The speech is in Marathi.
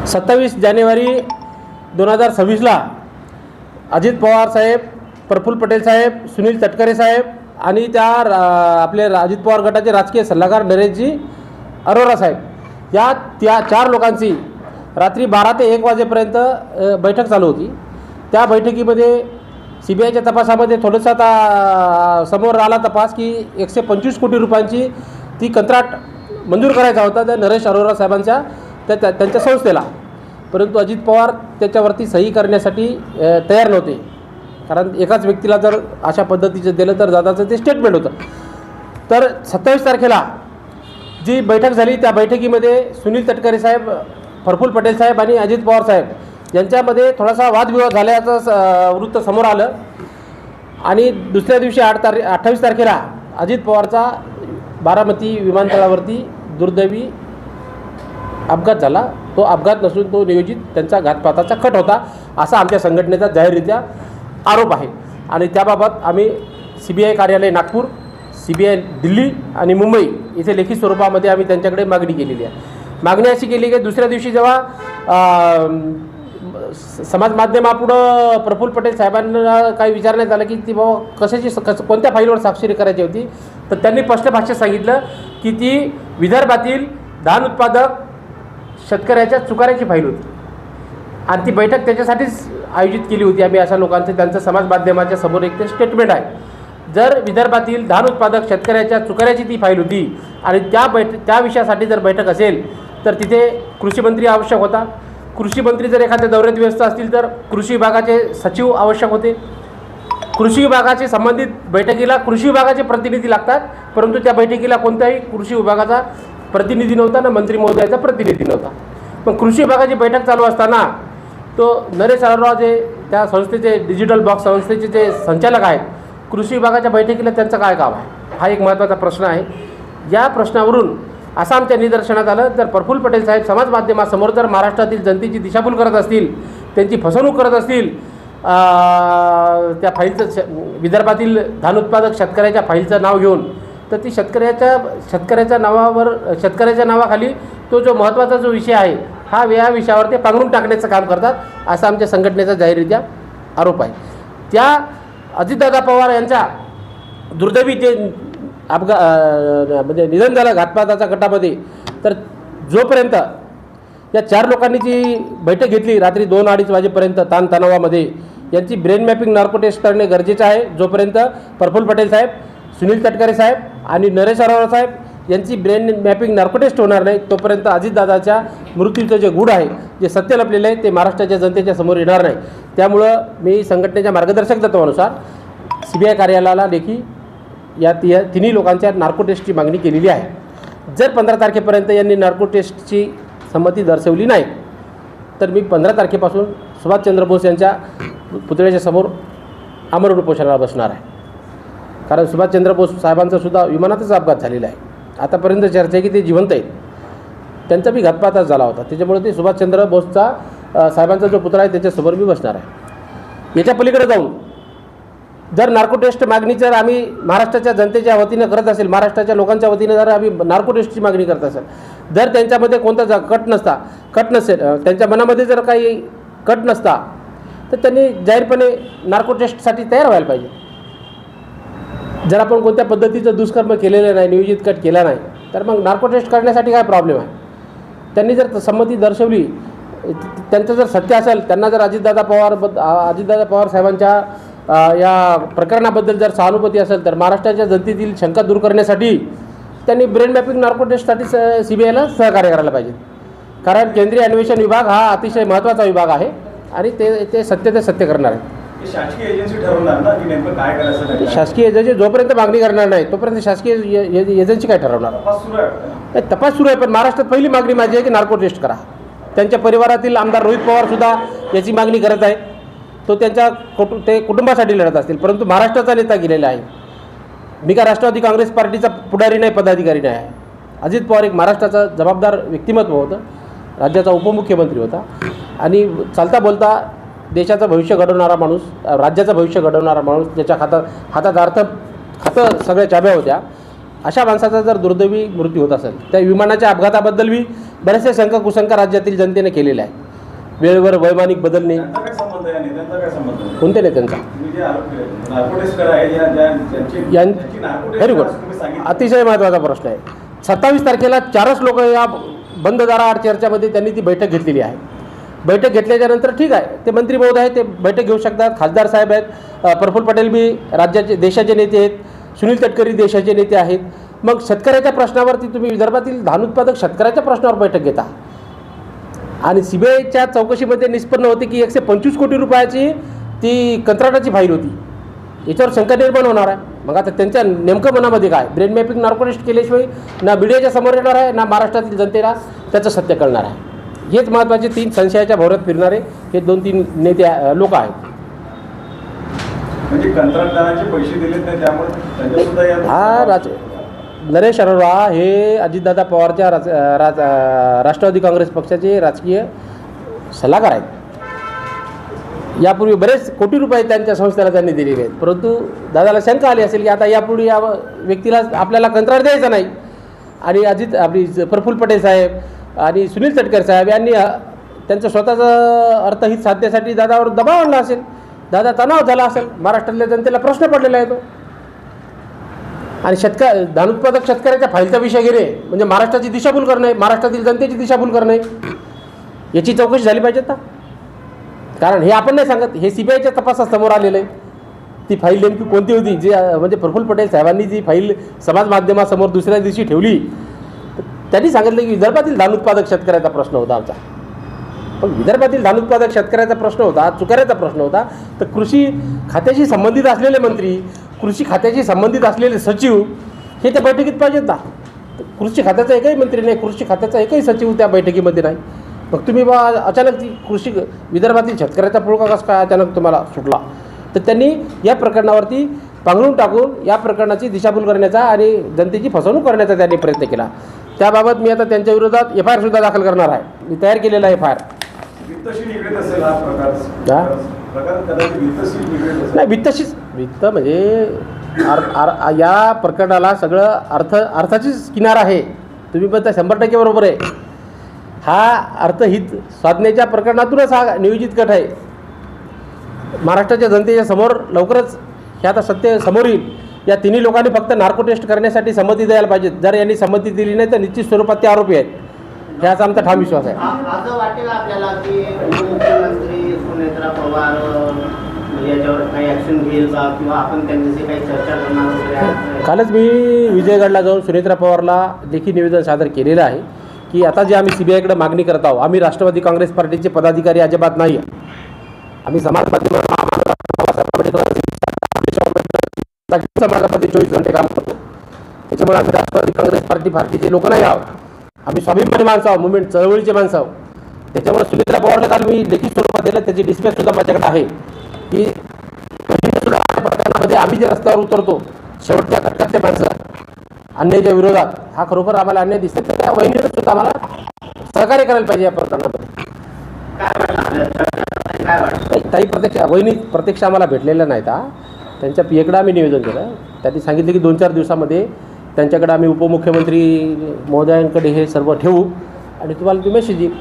27 जानेवारी 2026ला अजित पवार साहेब, प्रफुल्ल पटेल साहेब, सुनील तटकरे साहेब आणि आपले अजित पवार गटाचे राजकीय सल्लागार नरेशजी अरोरा साहेब त्या 4 लोकांची रात्री 12 ते 1 वाजेपर्यंत बैठक चालू होती। त्या बैठकीमध्ये CBIच्या तपासामध्ये थोडंसं आता समोर आला तपास की 125 कोटी रुपयांची ती कंत्राट मंजूर करायचा होता त्या नरेश अरोरा साहेबांच्या त्यांच्या संस्थेला, परंतु अजित पवार त्याच्यावरती सही करण्यासाठी तयार नव्हते, कारण एकाच व्यक्तीला जर अशा पद्धतीचं दिलं तर दादाचं ते स्टेटमेंट होतं। तर 27 तारखेला जी बैठक झाली त्या बैठकीमध्ये सुनील तटकरे साहेब, प्रफुल्ल पटेल साहेब आणि अजित पवार साहेब यांच्यामध्ये थोडासा वादविवाद झाल्याचं वृत्त समोर आलं आणि दुसऱ्या दिवशी 28 तारखेला अजित पवारचा बारामती विमानतळावरती दुर्दैवी अपघात झाला। तो अपघात नसून तो नियोजित त्यांचा घातपाताचा कट होता असा आमच्या संघटनेचा जाहीररित्या आरोप आहे आणि त्याबाबत आम्ही CBI कार्यालय नागपूर, CBI दिल्ली आणि मुंबई इथे लेखी स्वरूपामध्ये आम्ही त्यांच्याकडे मागणी केलेली आहे। मागणी अशी केली की दुसऱ्या दिवशी जेव्हा समाज माध्यमापुढं प्रफुल्ल पटेल साहेबांना काही विचारण्यात आलं की ती बाबा कोणत्या फाईलवर स्वाक्षरी करायची होती, तर त्यांनी स्पष्ट भाषेत सांगितलं की ती विदर्भातील धान उत्पादक शेतकऱ्याच्या चुकाऱ्याची फाईल होती आणि ती बैठक त्याच्यासाठीच आयोजित केली होती आम्ही अशा लोकांचं। त्यांचं समाज माध्यमाच्या समोर एक ते स्टेटमेंट आहे। जर विदर्भातील धान उत्पादक शेतकऱ्याच्या चुकाऱ्याची ती फाईल होती आणि त्या विषयासाठी जर बैठक असेल तर तिथे कृषी मंत्री आवश्यक होता। कृषी मंत्री जर एखाद्या दौऱ्यात व्यस्त असतील तर कृषी विभागाचे सचिव आवश्यक होते। कृषी विभागाशी संबंधित बैठकीला कृषी विभागाचे प्रतिनिधी लागतात, परंतु त्या बैठकीला कोणत्याही कृषी विभागाचा प्रतिनिधी नव्हता ना मंत्री महोदयाचा प्रतिनिधी नव्हता। पण कृषी विभागाची बैठक चालू असताना तो नरेश अरोरा जे त्या संस्थेचे डिजिटल बॉक्स संस्थेचे जे संचालक आहेत, कृषी विभागाच्या बैठकीला त्यांचं काय काम आहे, हा एक महत्त्वाचा प्रश्न आहे। या प्रश्नावरून असं आमच्या निदर्शनात आलं, जर प्रफुल्ल पटेल साहेब समाज माध्यमासमोर जर महाराष्ट्रातील जनतेची दिशाभूल करत असतील, त्यांची फसवणूक करत असतील, त्या फाईलचं विदर्भातील धान उत्पादक शेतकऱ्याच्या फाईलचं नाव घेऊन, तर ती शेतकऱ्याच्या नावाखाली तो जो महत्त्वाचा जो विषय आहे या विषयावर ते पांघरून टाकण्याचं काम करतात असा आमच्या संघटनेचा जाहीररित्या आरोप आहे। त्या अजितदादा पवार यांच्या दुर्दैवी जे म्हणजे निधन झालं घातपाताच्या गटामध्ये, तर जोपर्यंत या 4 लोकांनी जी बैठक घेतली रात्री 2-2:30 वाजेपर्यंत ताणतणावामध्ये, यांची ब्रेन मॅपिंग नार्को टेस्ट करणे गरजेचं आहे। जोपर्यंत प्रफुल्ल पटेल साहेब, सुनील तटकरे साहेब आणि नरेश अरोरा साहेब यांची ब्रेन मॅपिंग नार्को टेस्ट होणार नाही तोपर्यंत अजितदादाच्या मृत्यूचं जे गूढ आहे, जे सत्य लपलेलं आहे, ते महाराष्ट्राच्या जनतेच्या समोर येणार नाही। त्यामुळं मी संघटनेच्या मार्गदर्शक तत्वानुसार CBI कार्यालयाला लेखी या तिन्ही लोकांच्या नार्को टेस्टची मागणी केलेली आहे। जर 15 तारखेपर्यंत यांनी नार्को टेस्टची संमती दर्शवली नाही तर मी 15 तारखेपासून सुभाषचंद्र बोस यांच्या पुतळ्याच्या समोर आमरण उपोषणाला बसणार आहे, कारण सुभाषचंद्र बोस साहेबांचा सुद्धा विमानातच अपघात झालेला आहे। आतापर्यंत चर्चा आहे की ते जिवंत आहेत, त्यांचा बी घातपातच झाला होता, त्याच्यामुळे ते सुभाषचंद्र बोसचा साहेबांचा जो पुतळा आहे त्याच्यासमोर मी बसणार आहे। याच्या पलीकडे जाऊन जर नार्को टेस्ट मागणी जर आम्ही महाराष्ट्राच्या जनतेच्या वतीनं करत असेल, महाराष्ट्राच्या लोकांच्या वतीनं जर आम्ही नार्को टेस्टची मागणी करत असेल, जर त्यांच्यामध्ये कोणता कट नसेल, त्यांच्या मनामध्ये जर काही कट नसता तर त्यांनी जाहीरपणे नार्को टेस्टसाठी तयार व्हायला पाहिजे। जर आपण कोणत्या पद्धतीचं दुष्कर्म केलेलं नाही, नियोजित कट केला नाही, तर मग नार्को टेस्ट करण्यासाठी काय प्रॉब्लेम आहे। त्यांनी जर संमती दर्शवली, त्यांचं जर सत्य असेल, त्यांना जर अजितदादा पवार साहेबांच्या या प्रकरणाबद्दल जर सहानुभूती असेल, तर महाराष्ट्राच्या जनतेतील शंका दूर करण्यासाठी त्यांनी ब्रेन मॅपिंग नार्को टेस्टसाठी CBIला सहकार्य करायला पाहिजे, कारण केंद्रीय अन्वेषण विभाग हा अतिशय महत्त्वाचा विभाग आहे आणि ते सत्य करणार आहे। शासकीय एजन्सी ठरवणार ना की नेमकं काय करायचं। शासकीय एजन्सी जोपर्यंत मागणी करणार नाही तोपर्यंत शासकीय एजन्सी काय ठरवणार? तपास सुरू आहे, पण महाराष्ट्रात पहिली मागणी माझी आहे की नार्को टेस्ट करा। त्यांच्या परिवारातील आमदार रोहित पवार सुद्धा याची मागणी करत आहे। तो ते कुटुंबासाठी लढत असतील, परंतु महाराष्ट्राचा नेता गेलेला आहे। मी का राष्ट्रवादी काँग्रेस पार्टीचा पुढारी नाही, पदाधिकारी नाही आहे। अजित पवार एक महाराष्ट्राचा जबाबदार व्यक्तिमत्व होतं, राज्याचा उपमुख्यमंत्री होता आणि चालता बोलता देशाचं भविष्य घडवणारा माणूस, राज्याचं भविष्य घडवणारा माणूस, ज्याच्या हातात खातं सगळ्या चाब्या होत्या। अशा माणसाचा जर दुर्दैवी मृत्यू होत असेल, त्या विमानाच्या अपघाताबद्दल बी बरेचसे शंका कुशंका राज्यातील जनतेने केलेले आहे. वेळेवर वैमानिक बदलणे. त्यांचा काय संबंध आहे? नेत्यांचा काय संबंध आहे? कोणत्या नेत्यांचा? तुम्ही जे आरोप केले नार्कोटिक्सकर आहे त्यांची नार्कोटिक्स व्हेरी गुड, तुम्ही सांगितलं. अतिशय महत्त्वाचा प्रश्न आहे. 27 तारखेला 4च लोक या बंद दाराआड चर्चामध्ये त्यांनी ती बैठक घेतलेली आहे. बैठक घेतल्याच्यानंतर ठीक आहे, ते मंत्री महोदय आहेत, ते बैठक घेऊ शकतात. खासदार साहेब आहेत, प्रफुल्ल पटेल बी राज्याचे देशाचे नेते आहेत, सुनील तटकरी देशाचे नेते आहेत. मग शेतकऱ्याच्या प्रश्नावरती तुम्ही विदर्भातील धान उत्पादक शेतकऱ्याच्या प्रश्नावर बैठक घेता आणि CBIच्या चौकशीमध्ये निष्पन्न होते की 125 कोटी रुपयाची ती कंत्राटाची फाईल होती. याच्यावर शंका निर्माण होणार आहे. मग आता त्यांच्या नेमकं मनामध्ये काय? ब्रेन मॅपिंग नार्कोटिक्स केल्याशिवाय ना मीडियाच्या समोर येणार आहे, ना महाराष्ट्रातील जनतेला त्याचं सत्य कळणार आहे. हेच महत्त्वाचे 3 संशयाच्या भोवऱ्यात फिरणारे हे 2-3 नेते लोक आहेत. म्हणजे कंत्राटदारांचे पैसे दिलेत नाही त्यामुळे त्यांच्यासुद्धा या नरेश अरोरा हे अजितदादा पवारच्या राष्ट्रवादी काँग्रेस पक्षाचे राजकीय सल्लागार आहेत. यापूर्वी बरेच कोटी रुपये त्यांच्या संस्थेला त्यांनी दिलेले आहेत. परंतु दादाला शंका आली असेल की आता यापुढे या व्यक्तीला आपल्याला कंत्राट द्यायचं नाही आणि आपली प्रफुल्ल पटेल साहेब आणि सुनील तटकरे साहेब यांनी त्यांचं स्वतःचं अर्थहित साधण्यासाठी दादावर दबाव आणला असेल. दादा तणाव झाला असेल, महाराष्ट्रातल्या जनतेला प्रश्न पडलेला आहे तो. आणि धान उत्पादक शेतकऱ्याच्या फाईलचा विषय घेणे म्हणजे महाराष्ट्राची दिशाभूल करणे, महाराष्ट्रातील जनतेची दिशाभूल करणे, याची चौकशी झाली पाहिजे ना. कारण हे आपण नाही सांगत, हे CBIच्या तपासात समोर आलेलं आहे. ती फाईल नेमकी कोणती होती, जी म्हणजे प्रफुल्ल पटेल साहेबांनी जी फाईल समाज माध्यमासमोर दुसऱ्या दिवशी ठेवली, त्यांनी सांगितलं की विदर्भातील धान उत्पादक शेतकऱ्याचा प्रश्न होता आमचा. पण विदर्भातील धान उत्पादक शेतकऱ्याचा प्रश्न होता, चुकाऱ्याचा प्रश्न होता, तर कृषी खात्याशी संबंधित असलेले मंत्री, कृषी खात्याशी संबंधित असलेले सचिव हे त्या बैठकीत पाहिजेत ना. कृषी खात्याचा एकही मंत्री नाही, कृषी खात्याचा एकही सचिव त्या बैठकीमध्ये नाही. मग तुम्ही बा अचानक ती विदर्भातील शेतकऱ्याचा पुळका कसा काय अचानक तुम्हाला सुटला? तर त्यांनी या प्रकरणावरती पांघरून टाकून या प्रकरणाची दिशाभूल करण्याचा आणि जनतेची फसवणूक करण्याचा त्यांनी प्रयत्न केला. त्याबाबत मी आता त्यांच्या विरोधात FIR सुद्धा दाखल करणार आहे. मी तयार केलेला FIR. वित्तशील निगडीत असेल हा प्रकार कदाचित वित्तशील निगडीत असेल. नाही, वित्त म्हणजे या प्रकरणाला सगळं अर्थाचीच किनार आहे. तुम्ही पण त्या 100% बरोबर आहे. हा अर्थहित साधण्याच्या प्रकरणातूनच हा नियोजित कट आहे. महाराष्ट्राच्या जनतेच्या समोर लवकरच हे आता सत्य समोर येईल. या 3 लोकांनी फक्त नार्को टेस्ट करण्यासाठी संमती द्यायला पाहिजे. जर यांनी संमती दिली नाही तर निश्चित स्वरूपात ते आरोपी आहेत. ह्याचा आमचा ठाम विश्वास आहे. असं वाटेल आपल्याला की उपमुख्यमंत्री सुनेत्रा पवार याच्यावर काही ॲक्शन घेईल का किंवा आपण त्यांच्याशी काही चर्चा करणार वगैरे? कालच मी विजयगडला जाऊन सुनेत्रा पवारला लेखी निवेदन सादर केलेलं आहे की आता जे आम्ही CBIकडे मागणी करत आहोत, आम्ही राष्ट्रवादी काँग्रेस पार्टीचे पदाधिकारी अजिबात नाही. आम्ही समाज समाजामध्ये 24 घंटे काम करतो. त्याच्यामुळे आम्ही राष्ट्रवादी काँग्रेस पार्टीचे लोक नाही आहोत. आम्ही स्वाभिमानी माणसं आहोत, मुवमेंट चळवळीचे माणसं आहोत. त्याच्यामुळे सुनेत्रा पवारला काल मी लेखी स्वरूपात दिलं, त्याची डिस्पॅच सुद्धा माझ्याकडे आहे की प्रकरणामध्ये आम्ही जे रस्त्यावर उतरतो शेवटच्या घटकातले माणसं अन्यायाच्या विरोधात, हा खरोखर आम्हाला अन्याय दिसते. तर त्या वहिनीनं सुद्धा आम्हाला सहकार्य करायला पाहिजे या प्रकरणामध्ये. काही वहिनी प्रत्यक्ष आम्हाला भेटलेल्या नाहीत. त्यांच्या PAकडे आम्ही निवेदन केलं. त्यांनी सांगितलं की 2-4 दिवसामध्ये त्यांच्याकडे आम्ही उपमुख्यमंत्री महोदयांकडे हे सर्व ठेवू आणि तुम्हाला ती मेसेज येईल.